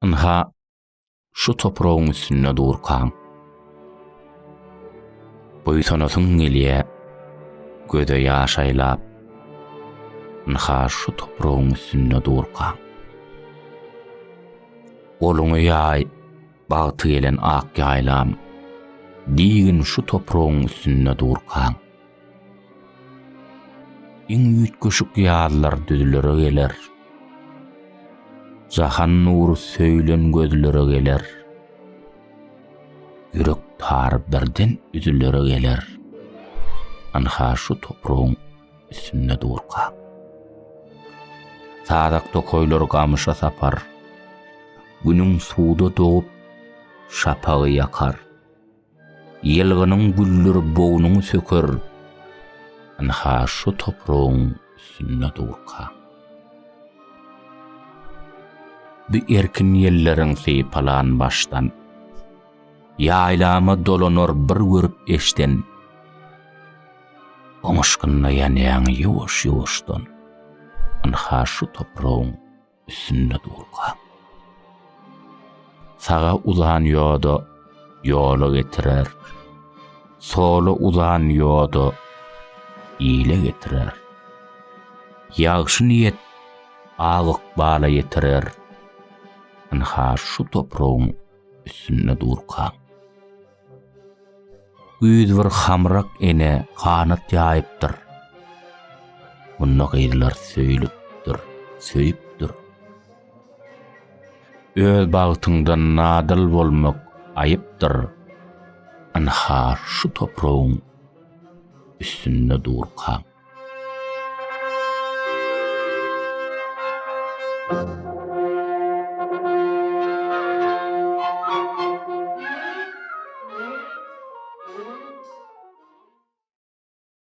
Ynha şu toprağın üstünde durkan. Boyutanasın ilye göde yaşaylap. Ynha şu toprağın üstünde durkan. Oluňy ýaý bagty gelen ak ýaylam. Digin şu toprağın üstünde durkan. İň ýütkeşik ýarlar düzlere geler. Jahan nuru söylen gözlere geler. Yürek tar birden üzüllere geler. Anha şu toprağın üstünde durkan. Sadak tokoylar gamışa sapar. Günün suda doğup şapağı yakar. Yelginin gülleri boğunun söker. Anha şu toprağın üstünde durkan. Bir erkin yellerin seypalan baştan. Yaylama dolanor bir görüp eşten. Oňuşkynda ýanýan ýuwaş-ýuwaşdan. Anha şu toprağın üstünde durkan. Sağa uzan ýolda ýola getirer. Sola uzan ýolda ýyle getirer. Ýagşy niyet agyk bala getirer. Anha şu toprağın üstünde durkan. Güýz bir hamrak ene kanat ýaýypdyr. Bunda gaýrylar söýlüpdir, söýüpdir. Öz bagtyňdan nadıl bolmak aýypdyr. Anha şu toprağın üstünde durkan.